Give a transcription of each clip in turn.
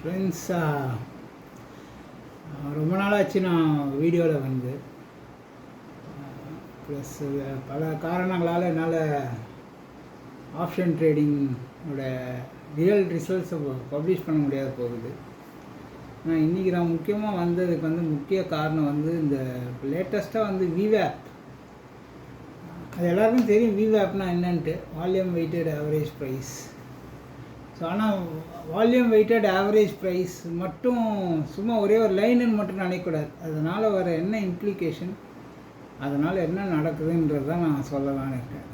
Friends, ரொம்ப நாளாச்சு நான் வீடியோவில் வந்து ப்ளஸ் பல காரணங்களால் என்னால் ஆப்ஷன் ட்ரேடிங்கோட ரியல் ரிசல்ட்ஸை பப்ளிஷ் பண்ண முடியாத போகுது. ஆனால் இன்றைக்கி நான் முக்கியமாக வந்ததுக்கு முக்கிய காரணம் இந்த லேட்டஸ்ட்டாக விவேப். அது எல்லாருக்கும் தெரியும் விவேப்னா என்னன்ட்டு, volume weighted average price. So ஆனால் வால்யூம் வெயிட்டட் ஆவரேஜ் ப்ரைஸ் மட்டும் சும்மா ஒரே ஒரு லைனுன்னு மட்டும் நினைக்கக்கூடாது. அதனால் வர என்ன இம்ப்ளிகேஷன், அதனால் என்ன நடக்குதுன்றது தான் நான் சொல்லலான்னு இருக்கேன்.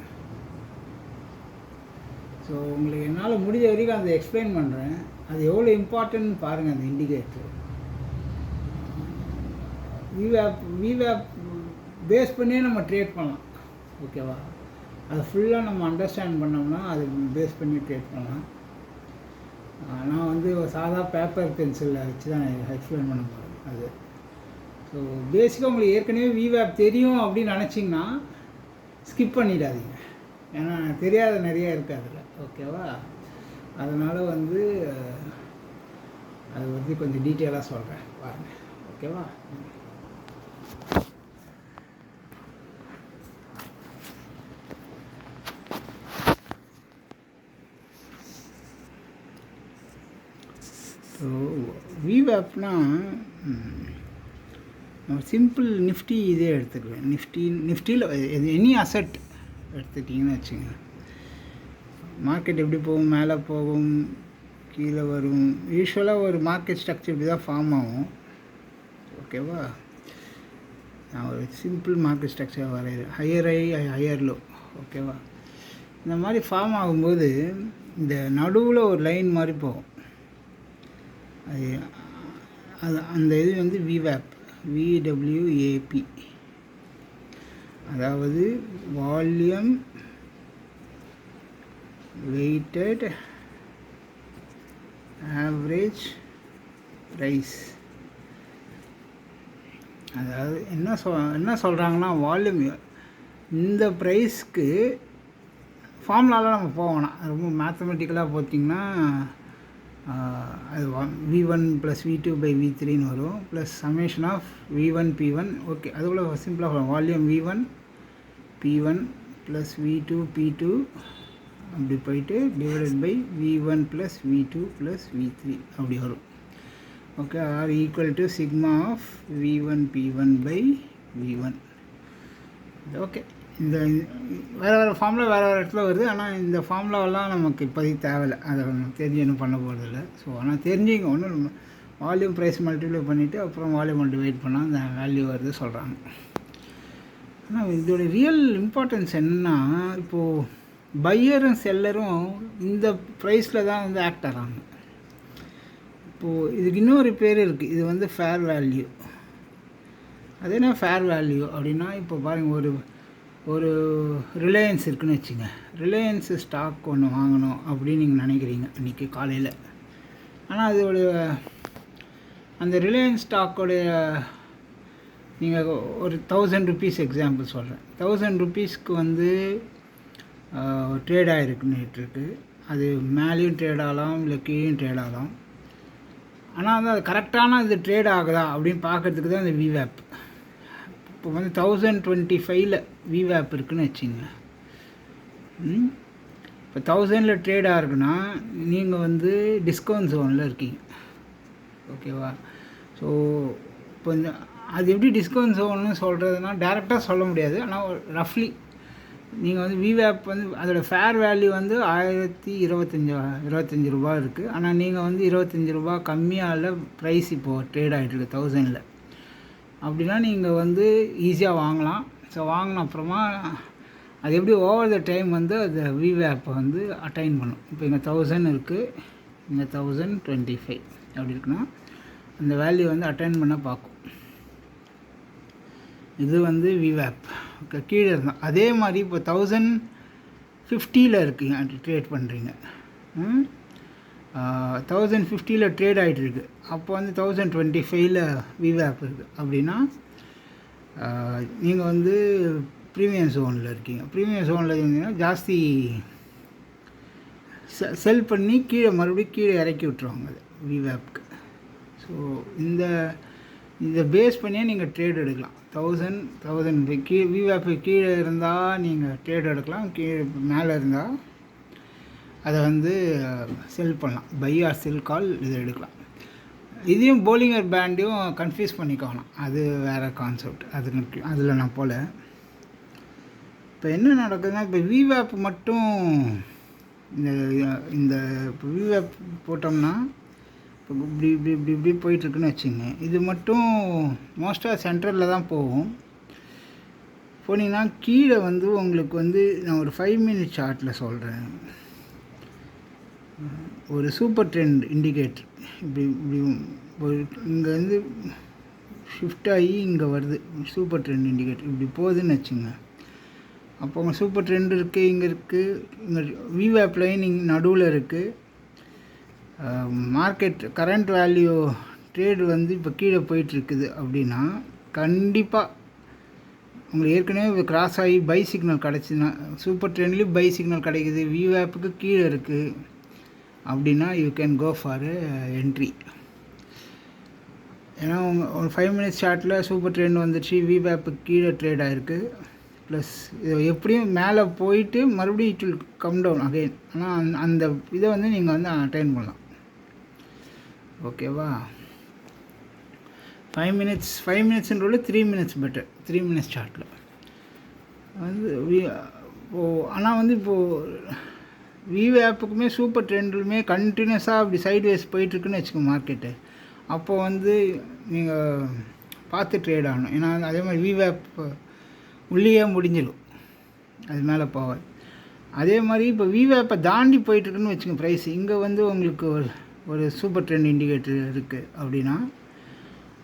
ஸோ உங்களுக்கு என்னால் முடிஞ்ச வரைக்கும் அதை எக்ஸ்பிளைன் பண்ணுறேன். அது எவ்வளோ இம்பார்ட்டன்ட்னு பாருங்கள். அந்த இண்டிகேட்டர் விவேப் பேஸ் பண்ணியே நம்ம ட்ரேட் பண்ணலாம். ஓகேவா? அதை ஃபுல்லாக நம்ம அண்டர்ஸ்டாண்ட் பண்ணோம்னா அது பேஸ் பண்ணி ட்ரேட் பண்ணலாம். நான் சாதா பேப்பர் பென்சிலில் வச்சு தான் எக்ஸ்பிளைன் பண்ண போகிறேன். அது ஸோ பேசிக்காக உங்களுக்கு ஏற்கனவே விவேப் தெரியும் அப்படின்னு நினச்சிங்கன்னா ஸ்கிப் பண்ணிடாதீங்க. ஏன்னா தெரியாத நிறைய இருக்குது அதில். ஓகேவா? அதனால் அது கொஞ்சம் டீட்டெயிலாக சொல்கிறேன் பாருங்கள். ஓகேவா? ஸோ விவேப்னா சிம்பிள் நிஃப்டி இதே எடுத்துக்குவேன். நிஃப்டியில் எனி அசட் எடுத்துக்கிட்டிங்கன்னு வச்சுங்க. மார்க்கெட் எப்படி போகும், மேலே போகும், கீழே வரும். யூஸ்வலாக ஒரு மார்க்கெட் ஸ்ட்ரக்சர் இப்படி தான் ஃபார்ம் ஆகும். ஓகேவா? நான் ஒரு சிம்பிள் மார்க்கெட் ஸ்ட்ரக்சர் வரைகிறேன். Higher high, higher low. ஓகேவா? இந்த மாதிரி ஃபார்ம் ஆகும்போது இந்த நடுவில் ஒரு லைன் மாதிரி போகும். அது அந்த இது விவேப், விடபிள்யூஏபி, அதாவது வால்யூம் வெயிட்டட் ஆவரேஜ் ப்ரைஸ். அதாவது என்ன சொல்கிறாங்கன்னா, வால்யூம் இந்த ப்ரைஸ்க்கு ஃபார்முலாலாம் நம்ம போகணும். ரொம்ப மேத்தமெட்டிக்கலாக பார்த்திங்கன்னா அது V1 + V2 / V3ன்னு வரும், plus summation of V1 P1. Okay, அதுக்குள்ள சிம்பிளாக வரும். Volume V1 P1 plus V2 P2 அப்படி போயிட்டு divided by V1 + V2 + V3 அப்படி வரும். Okay, R equal to sigma of V1 P1 / V1. Okay, இந்த வேறு ஃபார்முலா வேறு இடத்துல வருது. ஆனால் இந்த ஃபார்முலாவெல்லாம் நமக்கு இப்போதைக்கு தேவையில்லை. அதை தெரிஞ்சு என்ன பண்ண போகிறதில்ல. ஸோ ஆனால் தெரிஞ்சுங்க, ஒன்றும் வால்யூம் ப்ரைஸ் மல்டிப்ளை பண்ணிவிட்டு அப்புறம் வால்யூம் மல்டிவைட் பண்ணால் அந்த வேல்யூ வருது சொல்கிறாங்க. ஆனால் இதோட ரியல் இம்பார்ட்டன்ஸ் என்னன்னா, இப்போது பையரும் செல்லரும் இந்த ப்ரைஸில் தான் ஆக்ட் ஆகிறாங்க. இப்போது இதுக்கு இன்னொரு பேர் இருக்குது. இது ஃபேர் வேல்யூ. அது என்ன ஃபேர் வேல்யூ அப்படின்னா, இப்போ பாருங்கள், ஒரு ரிலையன்ஸ் இருக்குதுன்னு வச்சுங்க. ரிலையன்ஸ் ஸ்டாக் ஒன்று வாங்கணும் அப்படின்னு நீங்கள் நினைக்கிறீங்க இன்றைக்கி காலையில். ஆனால் அதோடைய அந்த ரிலையன்ஸ் ஸ்டாக்கோடைய நீங்கள் ஒரு 1000 rupees எக்ஸாம்பிள் சொல்கிறேன். 1000 rupeesக்கு ட்ரேட் ஆகிருக்குன்னு இருக்குது. அது மேலேயும் ட்ரேட் ஆகலாம், இல்லை கீழேயும் ட்ரேட் ஆகலாம். ஆனால் அது கரெக்டான இது ட்ரேட் ஆகுதா அப்படின்னு பார்க்குறதுக்கு தான் இந்த விவேப். இப்போ 1025ல் விவேப் இருக்குதுன்னு வச்சுங்க. இப்போ 1000ல் ட்ரேட் ஆகுதுன்னா நீங்கள் டிஸ்கவுண்ட் ஜோனில் இருக்கீங்க. ஓகேவா? ஸோ இப்போ அது எப்படி டிஸ்கவுண்ட் ஜோன்னு சொல்கிறதுனா டேரெக்டாக சொல்ல முடியாது. ஆனால் ரஃப்லி நீங்கள் விவேப் அதோடய ஃபேர் வேல்யூ 1025 ரூபா இருக்குது. ஆனால் நீங்கள் 25 ரூபா கம்மியாக ப்ரைஸ் இப்போது ட்ரேட் ஆகிட்டுருக்கு 1000ல். அப்படின்னா நீங்கள் ஈஸியாக வாங்கலாம். ஸோ வாங்கின அப்புறமா அது எப்படி ஓவர் த டைம் அது விவேப்பை அட்டைன் பண்ணும். இப்போ இங்கே 1000 இருக்குது, இங்கே 1025 அப்படி இருக்குன்னா அந்த வேல்யூ அட்டைன் பண்ண பார்க்கும். இது விவேப். ஓகே, கீழே இருந்தால் அதே மாதிரி இப்போ 1050ல் இருக்கீங்க, ட்ரேட் பண்ணுறீங்க. 1050ல் ட்ரேட் ஆகிட்டுருக்கு. அப்போ 1025ல் விவேப் இருக்குது. அப்படின்னா நீங்கள் ப்ரீமியம் ஜோனில் இருக்கீங்க. ப்ரீமியம் ஜோனில் இருந்தீங்கன்னா ஜாஸ்தி செல் பண்ணி மறுபடியும் கீழே இறக்கி விட்ருவாங்க. அது விவேப்க்கு. ஸோ இதை பேஸ் பண்ணியே நீங்கள் ட்ரேட் எடுக்கலாம். 1000 விவேப்பு கீழே இருந்தால் நீங்கள் ட்ரேட் எடுக்கலாம், கீழே மேலே இருந்தால் அதை வந்து செல் பண்ணலாம். பை ஆர் செல் கால் இதை எடுக்கலாம். இதையும் போலிங்கர் பேண்டையும் கன்ஃபியூஸ் பண்ணிக்கோணும், அது வேறு கான்செப்ட். அதில் நான் போல. இப்போ என்ன நடக்குதுன்னா, இப்போ விவேப் மட்டும் இந்த இப்போ விவேப் போட்டோம்னா இப்போ இப்படி போயிட்டுருக்குன்னு வச்சுங்க. இது மட்டும் மோஸ்ட்டாக சென்ட்ரலில் தான் போகும். போனீங்கன்னா கீழே வந்து உங்களுக்கு வந்து நான் ஒரு 5 மினிட் சார்ட்டில் சொல்கிறேன். ஒரு சூப்பர் ட்ரெண்ட் இண்டிகேட்டர் இப்படி இங்கே வந்து ஷிஃப்ட் ஆகி இங்கே வருது. சூப்பர் ட்ரெண்ட் இண்டிகேட்டர் இப்படி போகுதுன்னு வச்சுங்க. அப்போ உங்கள் சூப்பர் ட்ரெண்ட் இருக்குது, இங்கே இருக்குது, இங்கே விவேப் லைன் இங்கே நடுவில் இருக்குது. மார்க்கெட் கரண்ட் வேல்யூ ட்ரேடு வந்து இப்போ கீழே போயிட்டுருக்குது அப்படின்னா கண்டிப்பாக உங்களுக்கு ஏற்கனவே கிராஸ் ஆகி பை சிக்னல் கிடச்சிதுன்னா, சூப்பர் ட்ரெண்ட்லேயும் பை சிக்னல் கிடைக்குது, விவேப்புக்கு கீழே இருக்குது அப்படின்னா you can go for entry. ஏன்னா ஒரு 5 மினிட்ஸ் சார்ட்டில் சூப்பர் ட்ரெண்ட் வந்துடுச்சு, விவேப்புக்கு கீழே ட்ரேட் ஆகிருக்கு. ப்ளஸ் இது எப்படியும் மேலே போயிட்டு மறுபடியும் it will come down again. ஆனால் அந்த இதை வந்து நீங்கள் வந்து அட்டைன் பண்ணலாம். ஓகேவா? 5 மினிட்ஸ்ன்றோட 3 மினிட்ஸ் பெட்டர். 3 மினிட்ஸ் சார்ட்டில் வந்து ஆனால் வந்து இப்போது விவேப்புக்குமே சூப்பர் ட்ரெண்டுமே கண்டினியூஸாக அப்படி சைட்வேஸ் போயிட்டுருக்குன்னு வச்சுக்கோங்க மார்க்கெட்டு. அப்போது வந்து நீங்கள் பார்த்து ட்ரேட் ஆகணும். ஏன்னா அதே மாதிரி விவேப் உள்ளேயே முடிஞ்சிடும், அது மேலே போகாது. அதே மாதிரி இப்போ விவேப்பை தாண்டி போயிட்டுருக்குன்னு வச்சுக்கோங்க ப்ரைஸ். இங்கே வந்து உங்களுக்கு ஒரு சூப்பர் ட்ரெண்ட் இண்டிகேட்டர் இருக்குது அப்படின்னா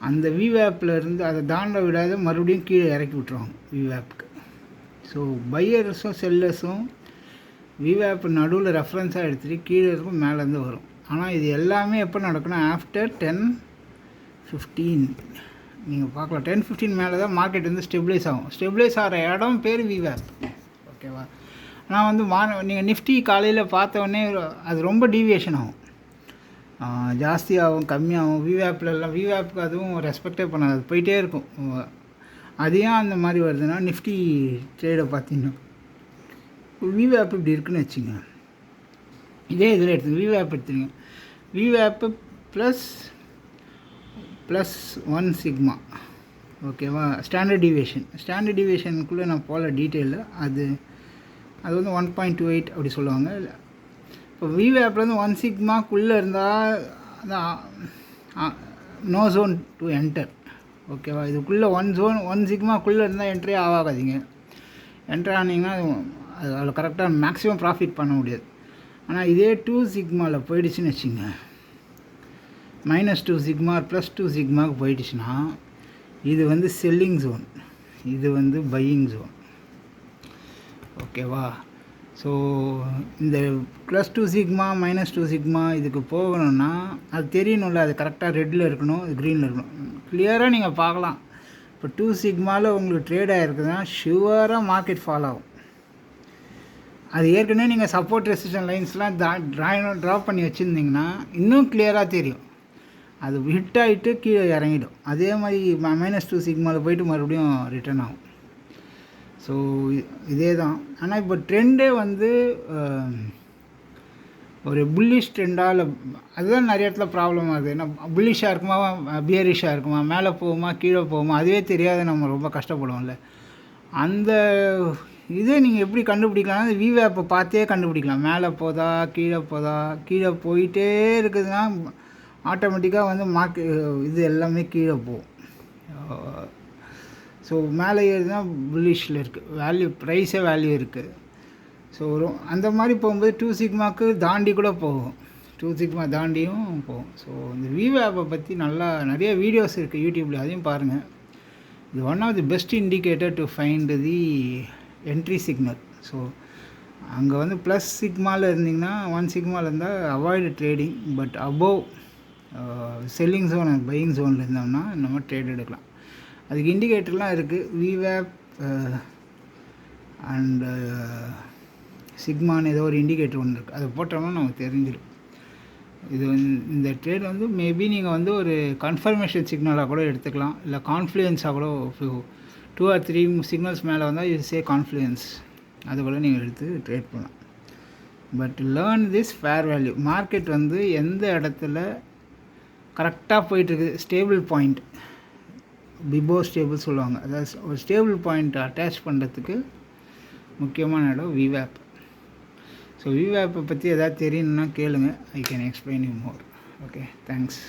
அந்த விவேப்பில் இருந்து அதை தாண்ட விடாத மறுபடியும் கீழே இறக்கி விட்ருவாங்க விவேப்புக்கு. ஸோ பையர்ஸும் செல்லர்ஸும் விவேப் நடுவில் ரெஃபரன்ஸாக எடுத்துகிட்டு கீழே இருக்கும் மேலேருந்து வரும். ஆனால் இது எல்லாமே எப்போ நடக்குன்னா ஆஃப்டர் 10-15 நீங்கள் பார்க்கலாம். 10-15 மேலே தான் மார்க்கெட் வந்து ஸ்டெபிளைஸ் ஆகும். ஸ்டெபிளைஸ் ஆகிற இடம் பேர் விவேப். ஓகேவா? ஆனால் வந்து நீங்கள் நிஃப்டி காலையில் பார்த்தோடனே அது ரொம்ப டீவியேஷன் ஆகும், ஜாஸ்தியாகும் கம்மியாகும். விவேப்புக்கு அதுவும் ரெஸ்பெக்டே பண்ணாது, அது போயிட்டே இருக்கும். அது ஏன் அந்த மாதிரி வருதுன்னா நிஃப்டி ட்ரேடை பார்த்தீங்கன்னா விவேப் இப்படி இருக்குன்னு வச்சுங்க. இதே இதில் எடுத்துங்க, விவேப் எடுத்துங்க. விவேப்பு ப்ளஸ் 1 சிக்மா. ஓகேவா? ஸ்டாண்டர்ட் டிவியேஷனுக்குள்ளே நான் போகல டீட்டெயிலில். அது வந்து 1.28 அப்படி சொல்லுவாங்க. இப்போ விவேப்பில் வந்து 1 சிக்மாக்குள்ளே இருந்தால் நோ ஜோன் டு என்டர். ஓகேவா? இதுக்குள்ளே 1 சிக்மாக்குள்ளே இருந்தால் என்ட்ரி ஆகாதீங்க. என்ட்ரி ஆனீங்கன்னா அது அதில் கரெக்டாக மேக்ஸிமம் ப்ராஃபிட் பண்ண முடியாது. ஆனால் இதே 2 சிக்மாவில் போயிடுச்சுன்னு வச்சுங்க, -2 சிக்மா +2 சிக்மாவுக்கு போயிடுச்சுன்னா இது வந்து செல்லிங் ஜோன், இது வந்து பையிங் ஜோன். ஓகேவா? ஸோ இந்த +2 சிக்மா -2 சிக்மா இதுக்கு போகணுன்னா அது தெரியணும்ல, அது கரெக்டாக ரெட்டில் இருக்கணும், அது க்ரீனில் இருக்கணும். கிளியராக நீங்கள் பார்க்கலாம். இப்போ 2 சிக்மாவில் உங்களுக்கு ட்ரேட் ஆகிருக்குதுன்னா ஷுவராக மார்க்கெட் ஃபாலோ ஆகும். அது ஏற்கனவே நீங்கள் சப்போர்ட் ரெசிஸ்டன்ஸ் லைன்ஸ்லாம் ட்ரா பண்ணி வச்சுருந்தீங்கன்னா இன்னும் கிளியராக தெரியும். அது ஹிட் ஆகிட்டு கீழே இறங்கிடும். அதே மாதிரி -2 சிக்மாவில் போயிட்டு மறுபடியும் ரிட்டர்ன் ஆகும். ஸோ இதே தான். ஆனால் இப்போ ட்ரெண்டே வந்து ஒரு புல்லிஷ் ட்ரெண்டாக இல்லை, அதுதான் நிறைய இடத்துல ப்ராப்ளம் ஆகுது. ஏன்னா புல்லிஷாக இருக்குமா பியரிஷாக இருக்குமா, மேலே போகுமா கீழே போகுமா, அதுவே தெரியாத நம்ம ரொம்ப கஷ்டப்படுவோம்ல. அந்த இதே நீங்கள் எப்படி கண்டுபிடிக்கலாம்னா விவேப்பை பார்த்தே கண்டுபிடிக்கலாம். மேலே போதா கீழே போயிட்டே இருக்குதுன்னா ஆட்டோமேட்டிக்காக வந்து இது எல்லாமே கீழே போகும். ஸோ மேலே ஏறுதுன்னா புல்லிஷில் இருக்குது, ப்ரைஸே வேல்யூ இருக்குது. ஸோ அந்த மாதிரி போகும்போது 2 சிக்மாவுக்கு தாண்டி கூட போகும், 2 சிக்மா தாண்டியும் போகும். ஸோ இந்த விவேப்பை பற்றி நிறைய வீடியோஸ் இருக்குது யூடியூப்பில், அதையும் பாருங்கள். இது one of the best indicator to find the entry signal. So அங்கே வந்து ப்ளஸ் சிக்மாவில் இருந்தீங்கன்னா 1 சிக்மாவில் இருந்தால் avoid trading. But above selling zone and buying ஜோனில் இருந்தோம்னா நம்ம ட்ரேட் எடுக்கலாம். அதுக்கு இண்டிகேட்டர்லாம் இருக்குது. விவேப் அண்டு சிக்மான்னு ஏதோ ஒரு இண்டிகேட்டர் ஒன்று இருக்குது, அதை போட்டோம்னா நமக்கு தெரிஞ்சிடும். இது இந்த ட்ரேட் வந்து மேபி நீங்கள் வந்து ஒரு கன்ஃபர்மேஷன் சிக்னலாக கூட எடுத்துக்கலாம், இல்லை கான்ஃப்ளூயன்ஸாக கூட 2 or 3 சிக்னல்ஸ் மேலே வந்தால் இது சே கான்ஃப்ளூயன்ஸ், அது கூட நீங்கள் எடுத்து ட்ரேட் பண்ணலாம். But learn this fair value. Market வந்து எந்த இடத்துல கரெக்டாக போயிட்டுருக்கு, ஸ்டேபிள் பாயிண்ட், பிபோ ஸ்டேபிள் சொல்லுவாங்க, அதாவது ஒரு ஸ்டேபிள் பாயிண்ட் அட்டாச் பண்ணுறதுக்கு முக்கியமான இடம் விவேப். ஸோ விவேப்பை பற்றி எதாவது தெரியணுன்னா கேளுங்க, I can explain you more. Okay, thanks.